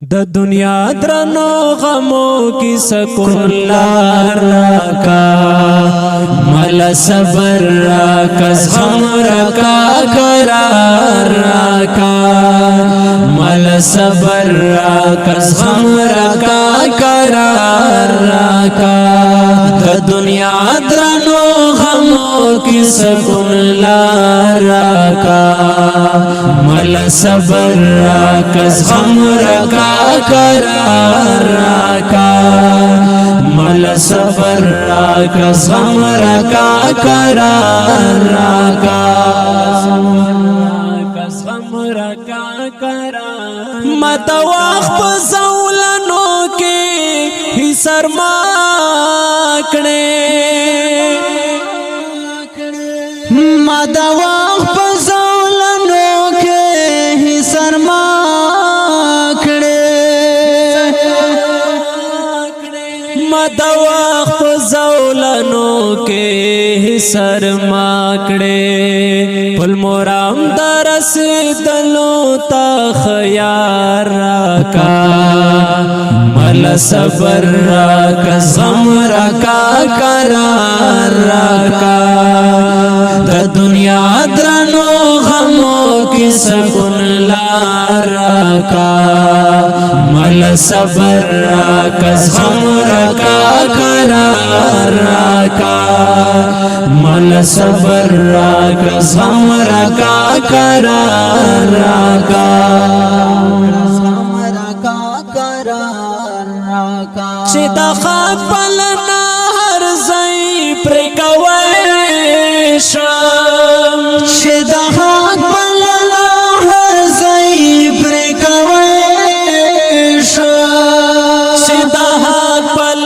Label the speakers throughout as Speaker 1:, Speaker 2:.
Speaker 1: د دنیا درنو غمو کی سکون لار راکا مل صبر راکا غم راکا قرار راکا مل صبر راکا غم راکا قرار راکا د دنیا درنو غمو کی سکون لار راکا مل صبر راکا غم راکا قرار راکا مل صبر راکا غم راکا قرار راکا غم راکا قرار مت وخت زولنو کې هي سرما کړه
Speaker 2: مت وخت زولنو کې هي سرما
Speaker 1: د وخت زولنو کې سرما کړې پل مورام درسیدلو تا خیار راکا مل صبر راکا غم راکا قرار راکا د دنیا درنو غمو کې سکون لار راکا مل صبر راکا غم راکا قرار راکا مل صبر راکا غم راکا قرار راکا چې د خپل نهر ځای پر کوي شم
Speaker 2: چې د خپل نهر ځای پر کوي شم
Speaker 1: چې د خپل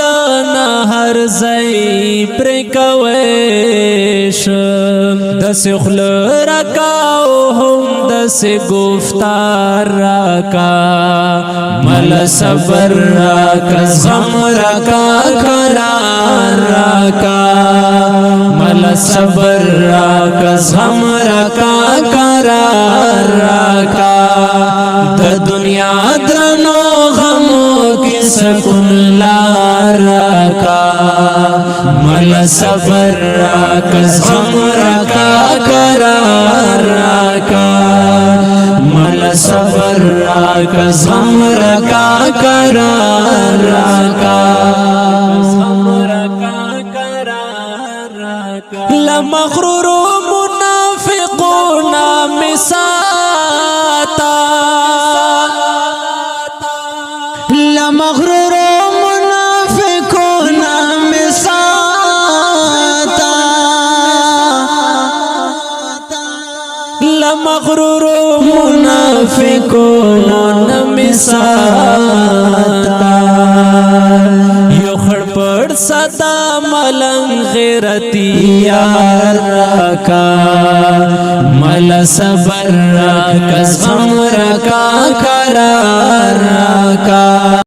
Speaker 1: نهر ځای پر کوي شم د سخل رکاو هم د س گفتار راکا مل صبر راکا غم راکا قرار راکا مل صبر راکا غم راکا قرار راکا د دنیا درنو غمو کی سکون لار راکا مل صبر راکا غم راکا قرار راکا مل صبر راکا غم راکا قرار راکا غم راکا قرار راکا لمغرور منافقون مساتا
Speaker 2: لمغرور منافقون مساتا
Speaker 1: لمغرور منافقون مساتا یو خړپړ صدا ملنګ غیرتی یار راکا مل صبر راکا غم راکا قرار راکا